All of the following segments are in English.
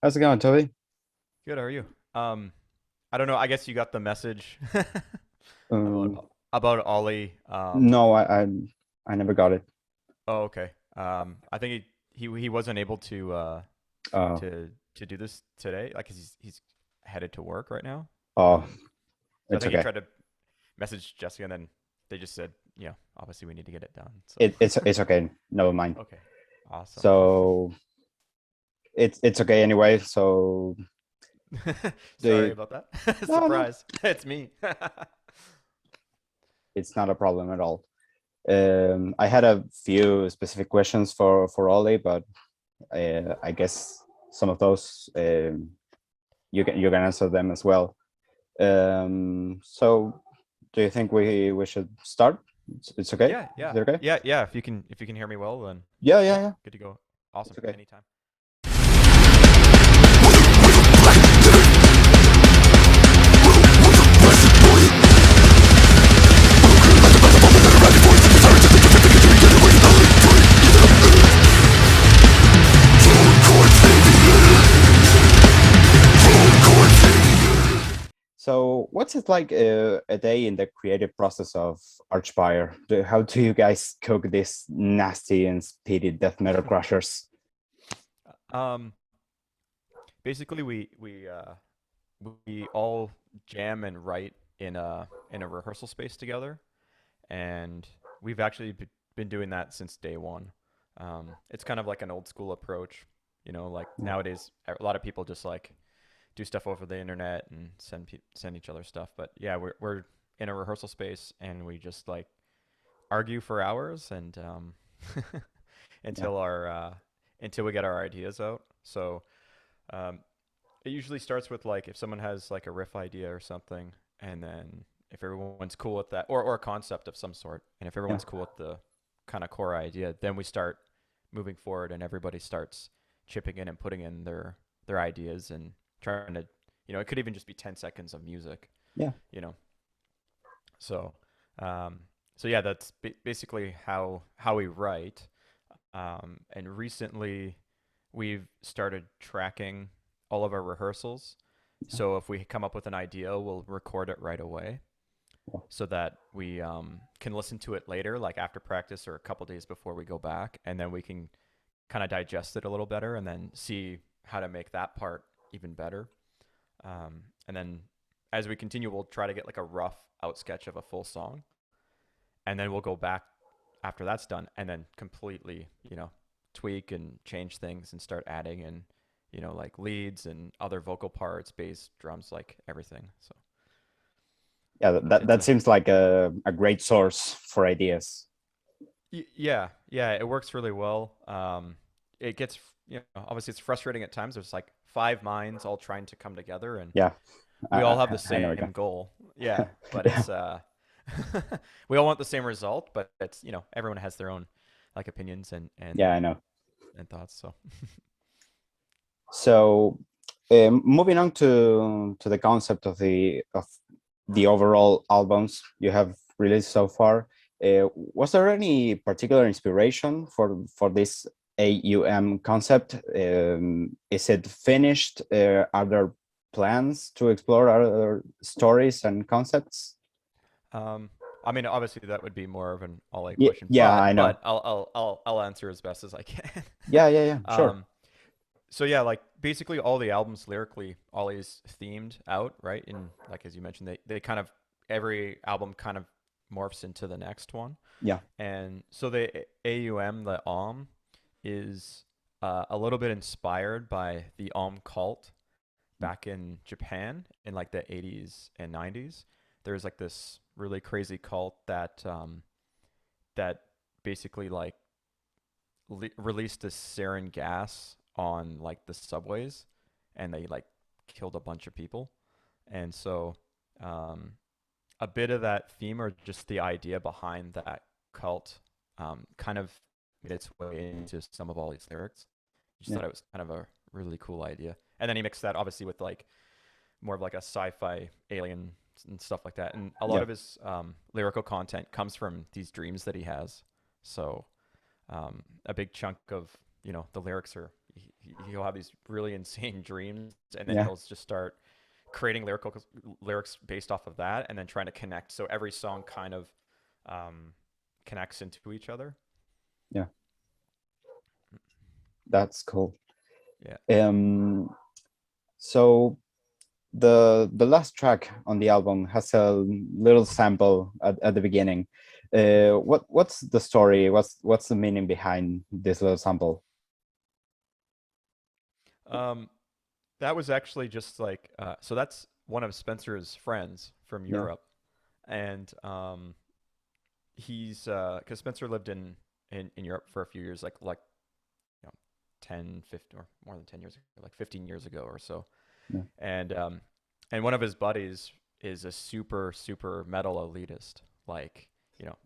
How's it going, Toby? Good. How are you? I don't know. I guess you got the message Um, about Ollie. no, I never got it. Oh, okay. I think he wasn't able Uh, to do this today. Like, 'cause he's headed to work right now. oh, So I it's think he okay. tried to message Jessica, and then they just said, obviously we need to get it done. So It's okay. Never mind. okay, awesome. So it's okay anyway. So do Sorry you, about that. no, Surprise. It's me. it's not a problem at all. I had a few specific questions for Ollie, but I guess some of those you can answer them as well. So do you think we should start? It's okay. Yeah, Is yeah, it okay? yeah. If you can hear me well, then Yeah, yeah, yeah, yeah. good to go. It's Awesome. okay. Anytime. So, what's it like a day in the creative process of Archspire? How do you guys cook these nasty and speedy death metal crushers? Um, Basically, we all jam and write in a rehearsal space together, and we've actually been doing that since day one. It's kind of like an old school approach, like Yeah, nowadays a lot of people just like do stuff over the internet and send each other stuff. But yeah, we're in a rehearsal space and we just like argue for hours and yeah, until until we get our ideas out. So um, it usually starts with like if someone has like a riff idea or something, and then if everyone's cool with that, or a concept of some sort, and if yeah, everyone's cool with the kind of core idea, then we start moving forward, and everybody starts chipping in and putting in their ideas and trying to, it could even just be 10 seconds of music, yeah. you know. So, um, so yeah, that's basically how we write. And recently, we've started tracking all of our rehearsals. So if we come up with an idea, we'll record it right away Yeah. so that we can listen to it later, like after practice or a couple days before we go back, and then we can kind of digest it a little better and then see how to make that part even better. And then as we continue, we'll try to get like a rough out sketch of a full song, and then we'll go back after that's done and then completely, tweak and change things and start adding in, like leads and other vocal parts, bass, drums, like everything. So Yeah, it's that a seems like a great source for ideas. yeah, it works really well. It gets, obviously it's frustrating at times. There's like five minds all trying to come together, and Yeah, we all have the I know again. same goal. Yeah, but Yeah, it's we all want the same result, but it's, everyone has their own like opinions yeah, I know. and thoughts. So So, moving on to the concept of the overall albums you have released so far, was there any particular inspiration for this AUM concept? Is it finished? Are there plans to explore other stories and concepts? um, I mean, obviously that would be more of an all Yeah, question, yeah, I but know. I'll answer as best as I can. Yeah, yeah, yeah, sure. um, so yeah, like basically all the albums lyrically always themed out, right? And like as you mentioned, they kind of every album kind of morphs into the next one. Yeah, And so the AUM, the is a little bit inspired by the cult back in Japan in like the 80s and 90s. There's like this really crazy cult that basically like released this sarin gas on like the subways, and they like killed a bunch of people. And so um, a bit of that theme or just the idea behind that cult kind of made its way into some of all these lyrics. I just yeah, thought it was kind of a really cool idea. And then he mixed that obviously with like more of like a sci-fi alien and stuff like that. And a lot yeah. of his lyrical content comes from these dreams that he has. So a big chunk of the lyrics are he'll have these really insane dreams, and then Yeah, he'll just start creating lyrics based off of that, and then trying to connect. So every song kind of um, connects into each other. yeah, that's cool. Yeah. Um, so the last track on the album has a little sample at the beginning. What's the story? What's the meaning behind this little sample? Um, that was actually just like so. That's one of Spencer's friends from Yeah, Europe, and he's because Spencer lived in Europe for a few years, like you know 10, 15, or more than 10 years ago, like 15 years ago or so. yeah, And and one of his buddies is a super metal elitist. Like, you know,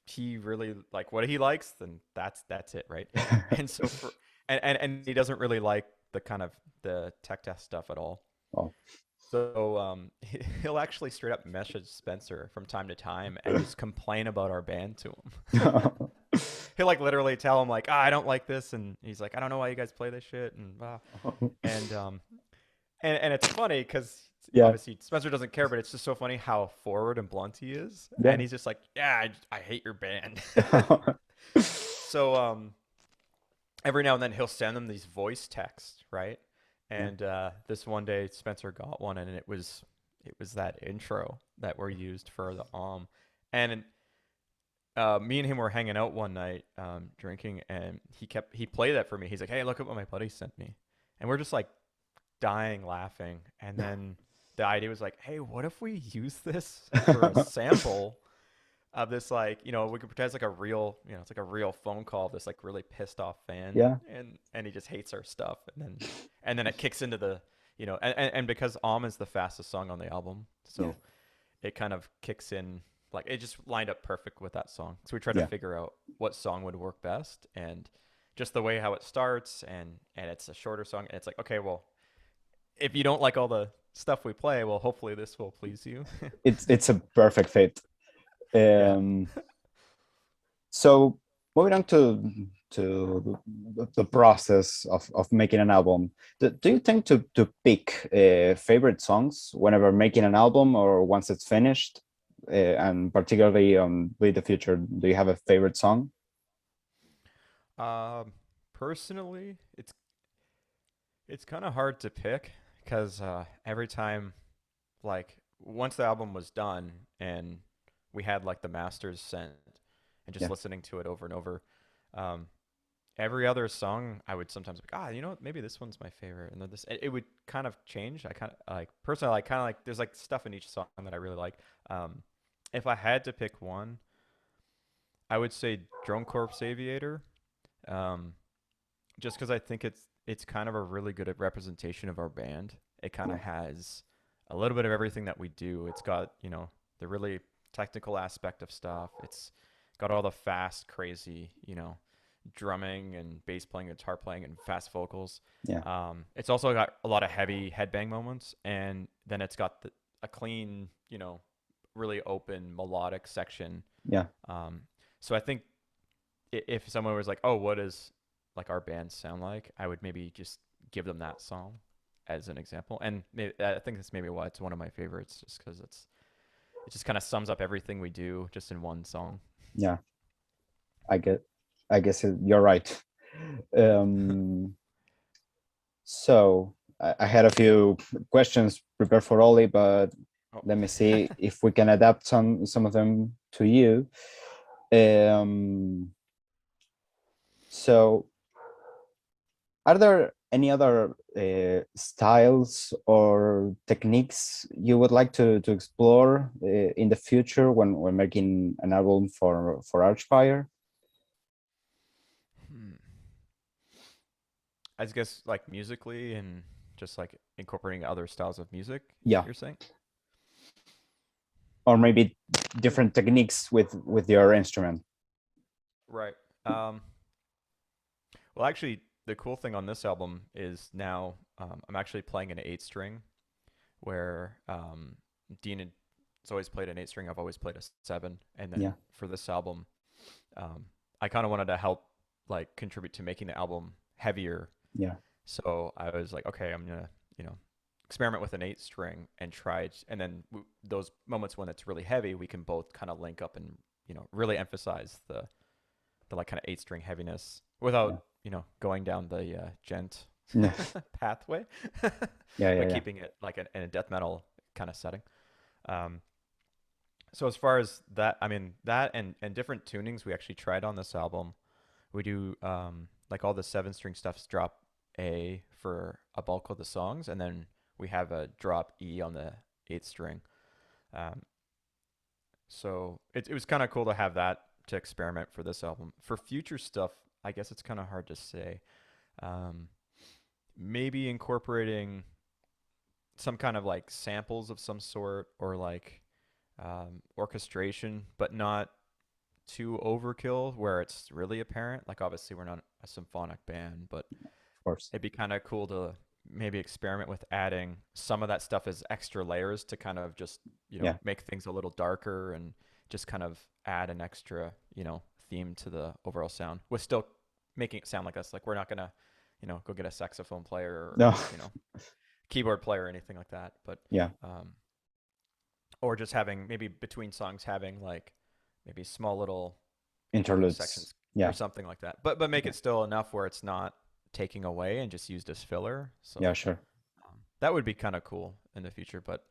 he really like what he likes, then that's it, right? And so for and he doesn't really like the kind of the tech death stuff at all. oh. So he'll actually straight up message Spencer from time to time and just complain about our band to him. He'll like literally tell him like, I don't like this, and he's like, I don't know why you guys play this shit, and and and it's funny because Yeah, obviously Spencer doesn't care, but it's just so funny how forward and blunt he is, yeah. and he's just like, yeah, I hate your band. So every now and then he'll send them these voice texts, right? Yeah, And this one day Spencer got one, and it was that intro that were used for the and me and him were hanging out one night drinking, and he played that for me. He's like, hey, look at what my buddy sent me, and we're just like dying laughing. And then the idea was like, hey, what if we use this for a sample of this, like, we could pretend it's like a real, it's like a real phone call of this like really pissed off fan, yeah, and he just hates our stuff, and then it kicks into the, and because is the fastest song on the album, yeah, so it kind of kicks in, like it just lined up perfect with that song. So we tried to yeah. figure out what song would work best, and just the way how it starts, and it's a shorter song, and it's like, okay, well, if you don't like all the stuff we play, well, hopefully this will please you. It's a perfect fit. Yeah. Um, so moving on to the process of making an album, do you tend to pick favorite songs whenever making an album or once it's finished? And particularly with the future, do you have a favorite song? Um, Personally, it's kind of hard to pick because every time, like, once the album was done and we had like the masters sent, and just Yeah, listening to it over and over, um, every other song I would sometimes be like, maybe this one's my favorite, and then it would kind of change. I kind of like personally, like kind of like there's like stuff in each song that I really like. If I had to pick one, I would say Drone Corps Aviator. Um, just because I think it's kind of a really good representation of our band. It kind of yeah, has a little bit of everything that we do. It's got, the really technical aspect of stuff. It's got all the fast, crazy, drumming and bass playing, guitar playing, and fast vocals. yeah, It's also got a lot of heavy headbang moments, and then it's got a clean, really open melodic section. yeah, Um, so I think if someone was like, "Oh, what does like our band sound like?" I would maybe just give them that song as an example, and I think that's maybe why it's one of my favorites, just because it just kind of sums up everything we do just in one song. yeah. I get, I guess you're right. Um, so I had a few questions prepared for Ollie, but Oh, let me see if we can adapt some of them to you. Um, so are there any other styles or techniques you would like to explore in the future when making an album for Archspire? hmm. I guess like musically and just like incorporating other styles of music. Yeah, You're saying? or maybe different techniques with your instrument. Right. Well, actually, the cool thing on this album is now I'm actually playing an eight string, where Dean has always played an eight string. I've always played a seven, and Yeah, then for this album, I kind of wanted to help like contribute to making the album heavier. Yeah. So I was like, okay, I'm gonna, experiment with an 8-string and try it. And then those moments when it's really heavy, we can both kind of link up and, really emphasize the like kind of 8-string heaviness without, going down the gent Yeah. pathway, Yeah. but keeping it like in a death metal kind of setting. Um, so as far as that, I mean, that and different tunings we actually tried on this album. We do like all the 7-string stuff's drop A for a bulk of the songs, and then we have a drop E on the 8th string. Um, so it was kind of cool to have that to experiment for this album. For future stuff, I guess it's kind of hard to say. Um, Maybe incorporating some kind of like samples of some sort, or like orchestration, but not too overkill where it's really apparent. Like obviously we're not a symphonic band, but Of course. it'd be kind of cool to maybe experiment with adding some of that stuff as extra layers to kind of just, Yeah. make things a little darker and just kind of add an extra, theme to the overall sound with still making it sound like us. Like we're not going to, go get a saxophone player or, No. keyboard player or anything like that. But, Yeah. or just having maybe between songs, having like maybe small little Interludes. sections Yeah. or something like that. But make it still enough where it's not taking away and just used as filler. So Yeah, sure. that would be kind of cool in the future. But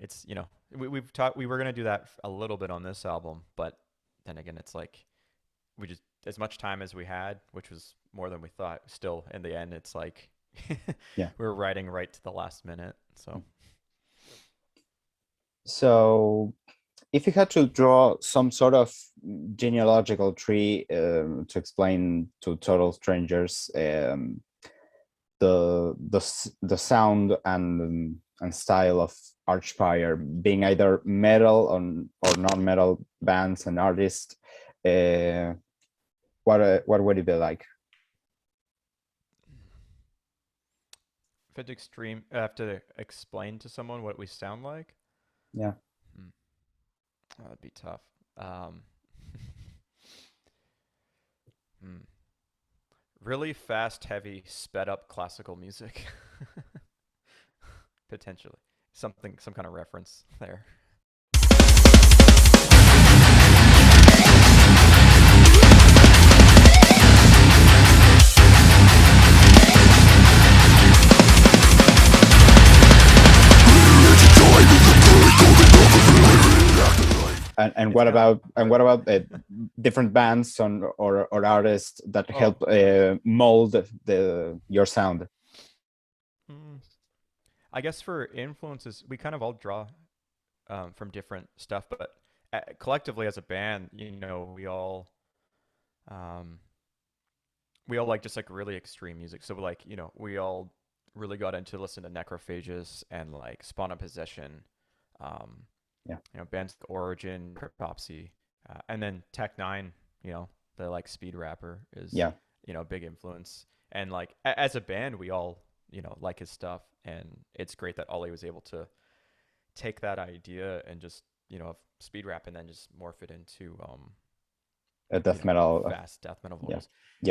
it's, we've talked, we were going to do that a little bit on this album, but then again, it's like we just, as much time as we had, which was more than we thought, still in the end, it's like Yeah. we were writing right to the last minute. So if you had to draw some sort of genealogical tree to explain to total strangers the sound and style of Archspire, being either metal or non-metal bands and artists, what would it be like? If it's extreme, I have to explain to someone what we sound like. Yeah. That'd be tough. Really fast, heavy, sped up classical music. Potentially. Some kind of reference there. And what about different bands or artists that help mold your sound? I guess for influences, we kind of all draw from different stuff, but collectively as a band, we all like just like really extreme music. So like, we all really got into listen to Necrophagus and like Spawn of Possession. Bands like Origin, Cryptopsy, and then Tech Nine, the like speed rapper is, a big influence. And like as a band, we all, like his stuff, and it's great that Ollie was able to take that idea and just, of speed rap and then just morph it into a death metal, fast death metal vocals,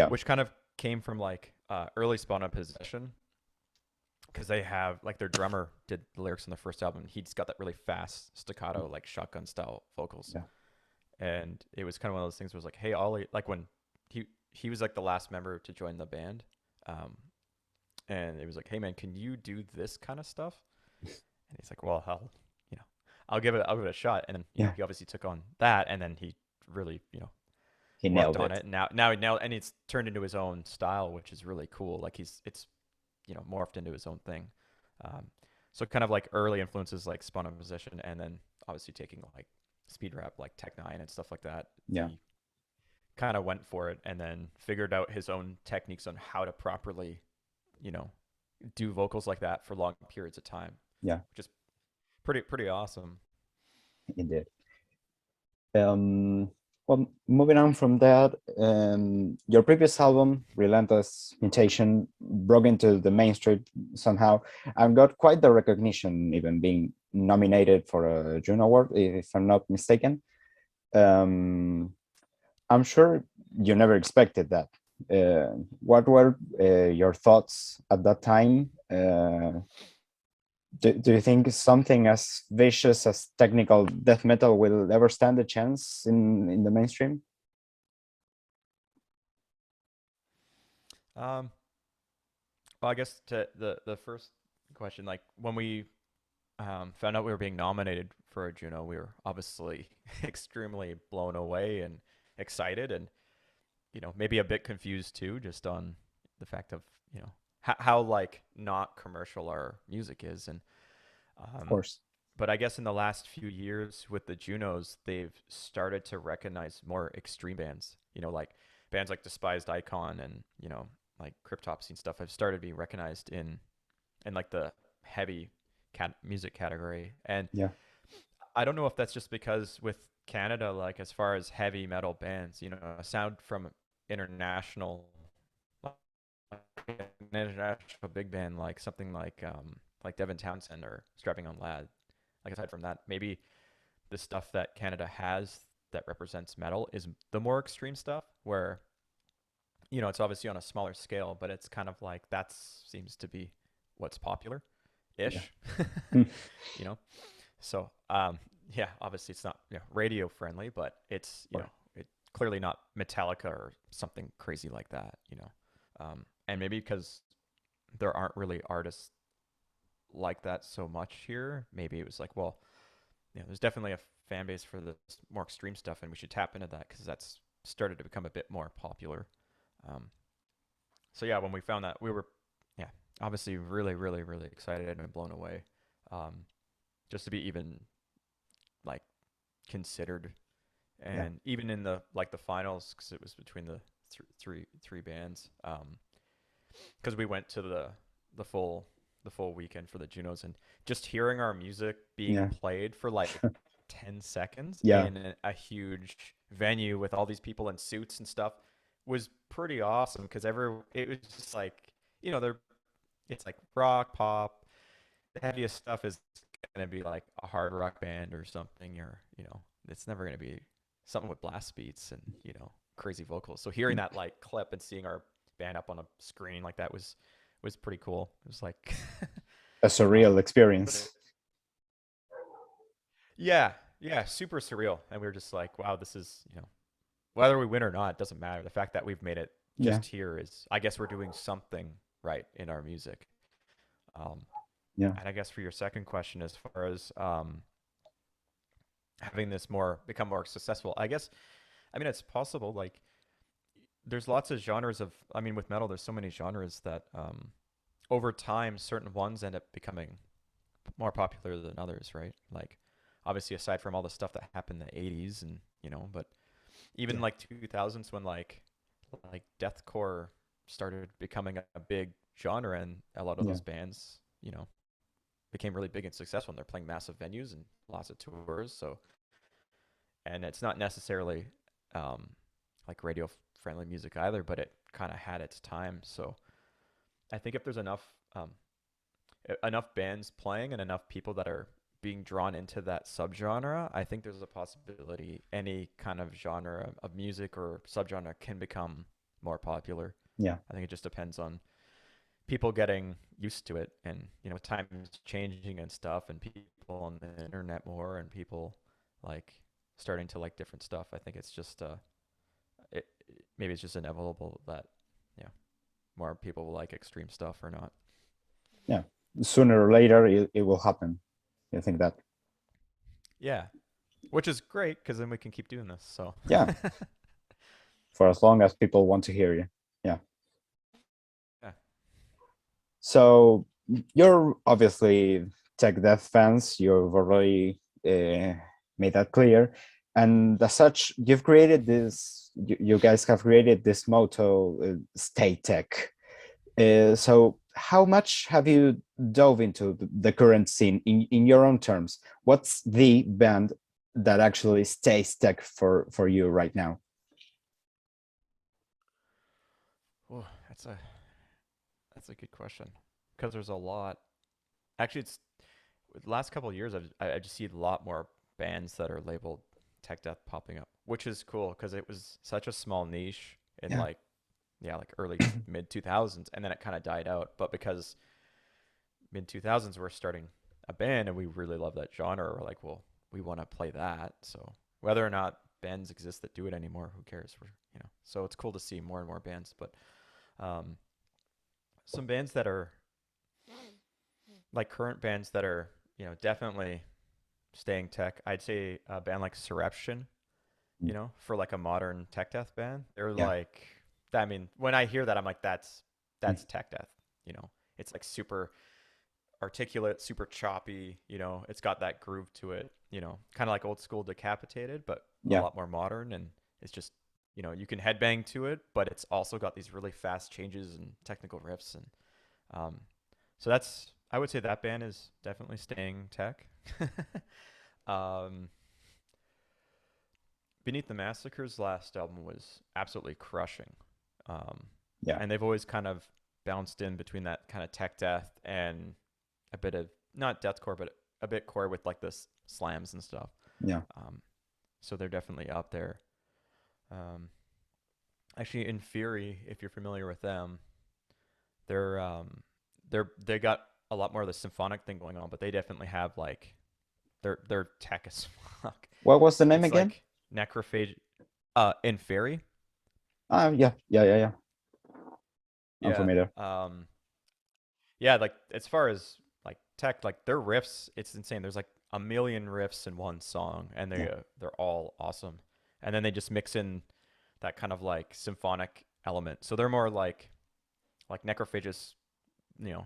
which kind of came from like early Spawn of Possession. Because they have, like, their drummer did the lyrics on the first album. He's got that really fast staccato, like shotgun style vocals. Yeah. And it was kind of one of those things where it was like, hey, Ollie, like when he was like the last member to join the band. And it was like, hey man, can you do this kind of stuff? And he's like, well, I'll give it a shot. And then he obviously took on that, and then he really, he nailed on it. Now and it's turned into his own style, which is really cool. Like it's morphed into his own thing. So kind of like early influences like Spawn of Possession, and then obviously taking like speed rap like Tech Nine and stuff like that. Yeah. He kind of went for it and then figured out his own techniques on how to properly, do vocals like that for long periods of time. Yeah. Which is pretty awesome. Indeed. Well, moving on from that, your previous album, Relentless Mutation, broke into the mainstream somehow and got quite the recognition, even being nominated for a Juno Award, if I'm not mistaken. I'm sure you never expected that. What were your thoughts at that time? Do you think something as vicious as technical death metal will ever stand a chance in the mainstream? Um, well, I guess to the first question, like when we found out we were being nominated for a Juno, we were obviously extremely blown away and excited, and maybe a bit confused too, just on the fact of how like not commercial our music is, and Of um, course. but I guess in the last few years with the Junos, they've started to recognize more extreme bands. Like bands like Despised Icon and like Cryptopsy and stuff have started being recognized in like the heavy music category. And Yeah. I don't know if that's just because with Canada, like as far as heavy metal bands, a sound from international, like an international big band, like something like Devin Townsend or Strapping on Lad. Like aside from that, maybe the stuff that Canada has that represents metal is the more extreme stuff, where it's obviously on a smaller scale, but it's kind of like that seems to be what's popular Yeah. ish. you know so yeah, obviously it's not radio friendly, but it's Or- it clearly not Metallica or something crazy like that. And maybe because there aren't really artists like that so much here, maybe it was like, well, there's definitely a fan base for the more extreme stuff, and we should tap into that because that's started to become a bit more popular. um, so yeah, when we found that, we were yeah, obviously really really really excited and blown away, um, just to be even like considered, yeah. and even in the like the finals, because it was between the three bands, because we went to the full the full weekend for the Junos, and just hearing our music being Yeah. played for like 10 seconds Yeah. in a huge venue with all these people in suits and stuff was pretty awesome, because it was just like, they're it's like rock pop. The heaviest stuff is gonna be like a hard rock band or something, or it's never gonna be something with blast beats and crazy vocals. So hearing that like clip and seeing our band up on a screen like that was pretty cool. It was like A surreal but experience. yeah, yeah, super surreal. And we were just like, wow, this is, whether we win or not, it doesn't matter. The fact that we've made it Yeah. just here is, I guess we're doing something right in our music. Um, Yeah. and I guess for your second question, as far as having this become more successful, I mean, it's possible. Like, there's lots of genres of, I mean, with metal, there's so many genres that over time, certain ones end up becoming more popular than others, right? Like, obviously, aside from all the stuff that happened in the 80s and, but even Yeah. like 2000s when like deathcore started becoming a big genre, and a lot of Yeah. those bands, became really big and successful, and they're playing massive venues and lots of tours. So, and it's not necessarily um, like radio friendly music either, but it kind of had its time. So I think if there's enough bands playing and enough people that are being drawn into that subgenre, I think there's a possibility any kind of genre of music or subgenre can become more popular. Yeah. I think it just depends on people getting used to it, and time is changing and stuff, and people on the internet more, and people like starting to like different stuff. I think it's just it maybe it's just inevitable that yeah, more people will like extreme stuff or not. Yeah. Sooner or later, it will happen. I think that. Yeah, which is great because then we can keep doing this. So Yeah. For as long as people want to hear you. Yeah. yeah. So you're obviously tech death fans. You've already made that clear, and as such, you've created this. You guys have created this motto, "Stay Tech." So how much have you dove into the current scene in your own terms? What's the band that actually stays tech for you right now? Oh, that's a good question, because there's a lot. Actually, it's the last couple of years I just see a lot more bands that are labeled tech death popping up, which is cool because it was such a small niche in Yeah. like yeah, like early mid 2000s, and then it kind of died out. But because mid 2000s we're starting a band and we really love that genre, we're like, well, we want to play that. So whether or not bands exist that do it anymore, who cares? We're, you know, so it's cool to see more and more bands. But um, some bands that are like current bands that are, you know, definitely staying tech. I'd say a band like Surreption, you know, for like a modern tech death band. They're Yeah. like, I mean, when I hear that, I'm like, that's Mm. tech death. You know, it's like super articulate, super choppy. You know, it's got that groove to it. You know, kind of like old school Decapitated, but a Yeah. lot more modern. And it's just, you know, you can headbang to it, but it's also got these really fast changes and technical riffs. And um, so that's, I would say that band is definitely staying tech. um, Beneath the Massacre's last album was absolutely crushing. Um, Yeah. and they've always kind of bounced in between that kind of tech death and a bit of, not deathcore, but a bit core with like the slams and stuff. Yeah. Um, so they're definitely up there. Um, Actually, in Fury, if you're familiar with them, they're they got a lot more of the symphonic thing going on, but they definitely have like they're tech as fuck. What was the name It's again? like necrophage. In Fury, Yeah. Yeah. Yeah. Yeah. I'm yeah. familiar. Yeah, like as far as like tech, like their riffs, it's insane. There's like a million riffs in one song, and Yeah. they're all awesome. And then they just mix in that kind of like symphonic element. So they're more like Necrophagus, you know,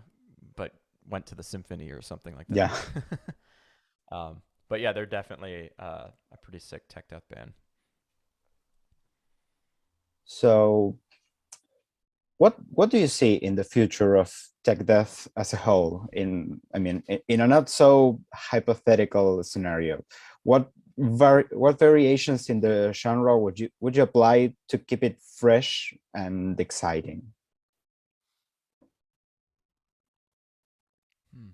but went to the symphony or something like that. Yeah. But yeah, they're definitely a pretty sick tech death band. So what do you see in the future of tech death as a whole? I mean, in a not so hypothetical scenario, what variations in the genre would you apply to keep it fresh and exciting? Hmm.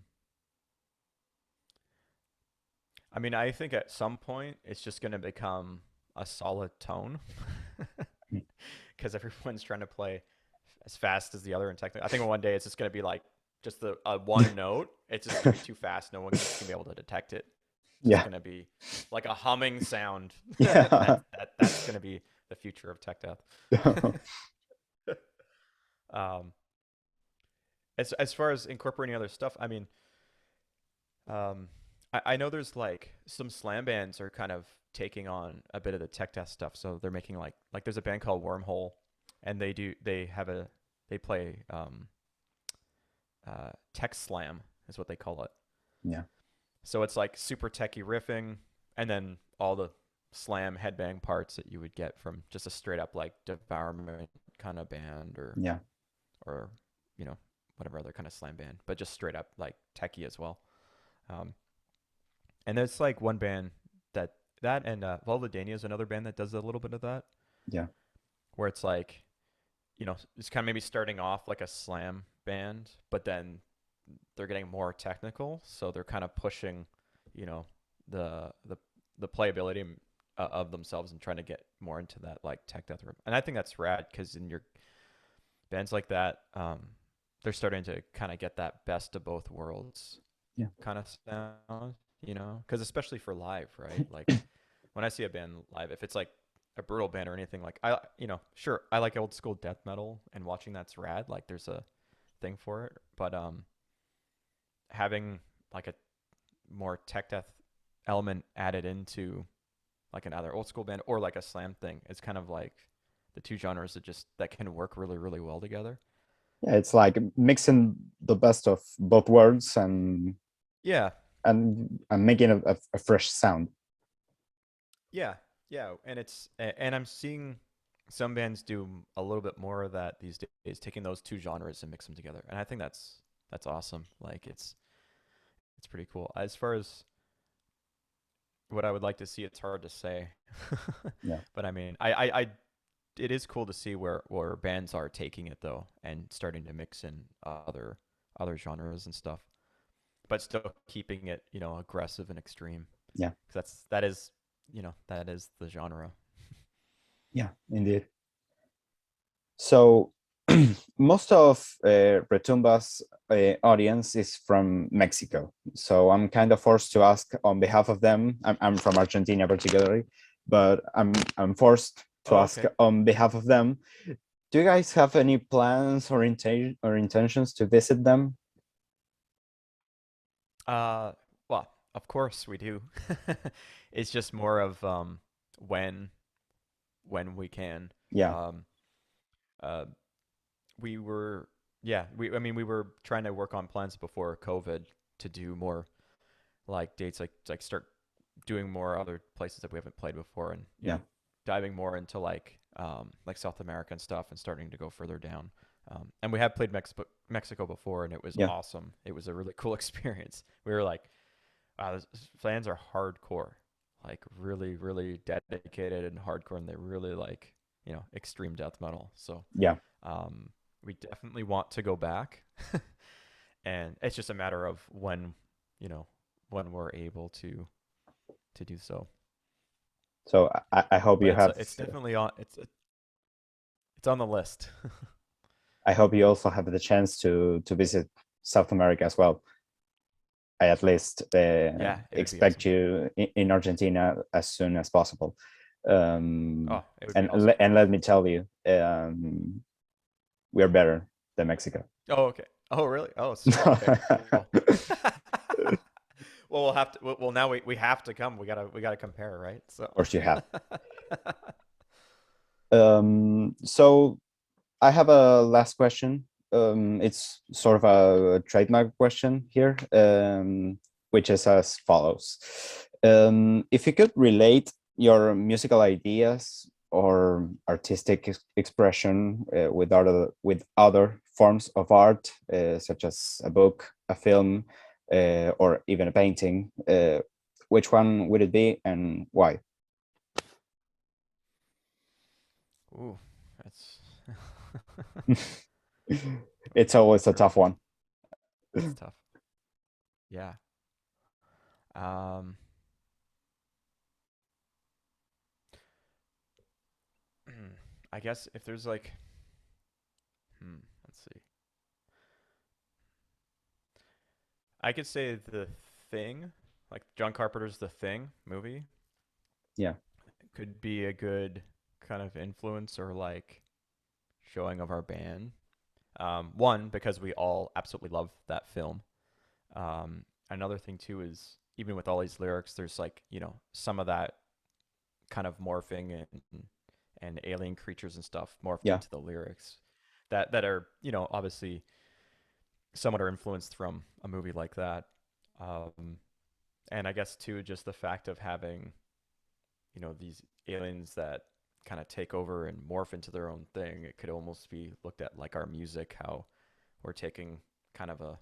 I mean, I think at some point it's just going to become a solid tone because everyone's trying to play as fast as the other and technically. I think one day it's just going to be like just the one note. It's just going to be too fast. No one's going to be able to detect it. It's just Yeah. going to be like a humming sound. Yeah. That's going to be the future of tech death. um, as far as incorporating other stuff, I mean, um, I know there's like some slam bands are kind of taking on a bit of the tech death stuff. So they're making like there's a band called Wormhole, and they play tech slam is what they call it. Yeah. So it's like super techy riffing, and then all the slam headbang parts that you would get from just a straight up like Devourment kind of band Yeah. or you know whatever other kind of slam band, but just straight up like techy as well. Um, and there's like one band that and Vulvodynia is another band that does a little bit of that, Yeah. where it's like you know it's kind of maybe starting off like a slam band, but then they're getting more technical, so they're kind of pushing, you know, the the the playability of themselves and trying to get more into that like tech death room. And I think that's rad because in your bands like that, they're starting to kind of get that best of both worlds Yeah. kind of sound, you know, because especially for live, right? Like when I see a band live, if it's like a brutal band or anything, like you know, sure, I like old school death metal and watching that's rad. Like there's a thing for it, but having like a more tech death element added into like an either old school band or like a slam thing, it's kind of like the two genres that can work really really well together. Yeah, it's like mixing the best of both worlds Yeah, and making a fresh sound. yeah, yeah, and and I'm seeing some bands do a little bit more of that these days, taking those two genres and mix them together, and I think that's awesome. Like it's pretty cool. As far as what I would like to see, it's hard to say. Yeah. But I mean, it is cool to see where bands are taking it though and starting to mix in other genres and stuff, but still keeping it, you know, aggressive and extreme. Yeah. 'Cause that is, you know, that is the genre. Yeah, indeed. So most of Retumba's audience is from Mexico. So I'm kind of forced to ask on behalf of them. I'm from Argentina particularly, but I'm forced to Oh, ask okay. on behalf of them. Do you guys have any plans or intentions to visit them? Uh, well, of course we do. It's just more of when when we can. Yeah, Um, uh, we were yeah, we were trying to work on plans before COVID to do more like dates like start doing more other places that we haven't played before and yeah, diving more into like South American stuff and starting to go further down. And we have played Mexico before, and it was yeah, awesome. It was a really cool experience. We were like, wow, those fans are hardcore, like really, really dedicated and hardcore, and they really like, extreme death metal. So yeah. um, we definitely want to go back, and it's just a matter of you know, when we're able to do so. So I hope But you have. it's definitely on it's on the list. I hope you also have the chance to visit South America as well. I at least Yeah, it would be expect awesome. you in Argentina as soon as possible. Oh, it would be awesome. And let me tell you, we're better than Mexico. Oh, okay. Oh, really? Oh, sweet. Okay, cool. Well, we'll have to. Well, now we have to come. We gotta compare, right? So. Of course, you have. So I have a last question. It's sort of a trademark question here, which is as follows. If you could relate your musical ideas or artistic expression with other forms of art, such as a book, a film, or even a painting, which one would it be and why? Ooh, that's It's always a tough perfect. one. That's tough. Yeah. Um. I guess if there's like, let's see. I could say The Thing, like John Carpenter's The Thing movie, Yeah, could be a good kind of influence or like showing of our band. One, because we all absolutely love that film. Another thing too is even with all these lyrics, there's like some of that kind of morphing and alien creatures and stuff morphed yeah, into the lyrics that are obviously somewhat are influenced from a movie like that. Um, and I guess too just the fact of having these aliens that kind of take over and morph into their own thing. It could almost be looked at like our music, how we're taking kind of a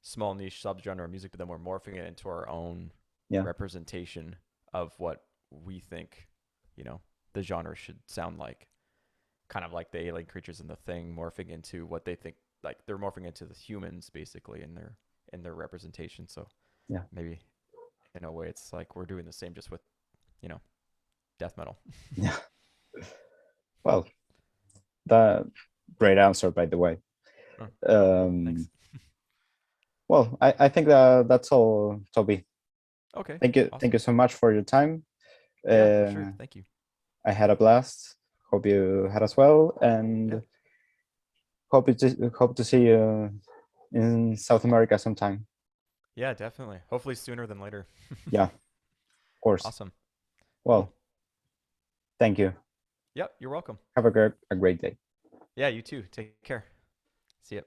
small niche subgenre of music, but then we're morphing it into our own yeah, representation of what we think, you know, the genre should sound like. Kind of like the alien creatures in the thing morphing into what they think like they're morphing into the humans basically in their representation. So yeah, maybe in a way it's like we're doing the same just with, you know, death metal. yeah. Well, that great answer, by the way. Oh, cool. Thanks. Um, well, I think that that's all, Toby. Okay. Thank you Awesome. so much for your time. Yeah, for sure. Uh, Thank you. I had a blast. Hope you had as well, Yeah. and hope to see you in South America sometime. Yeah, definitely. Hopefully sooner than later. Yeah, of course. Awesome. Cool. Well, thank you. Yep, you're welcome. Have a great day. Yeah, you too. Take care. See ya.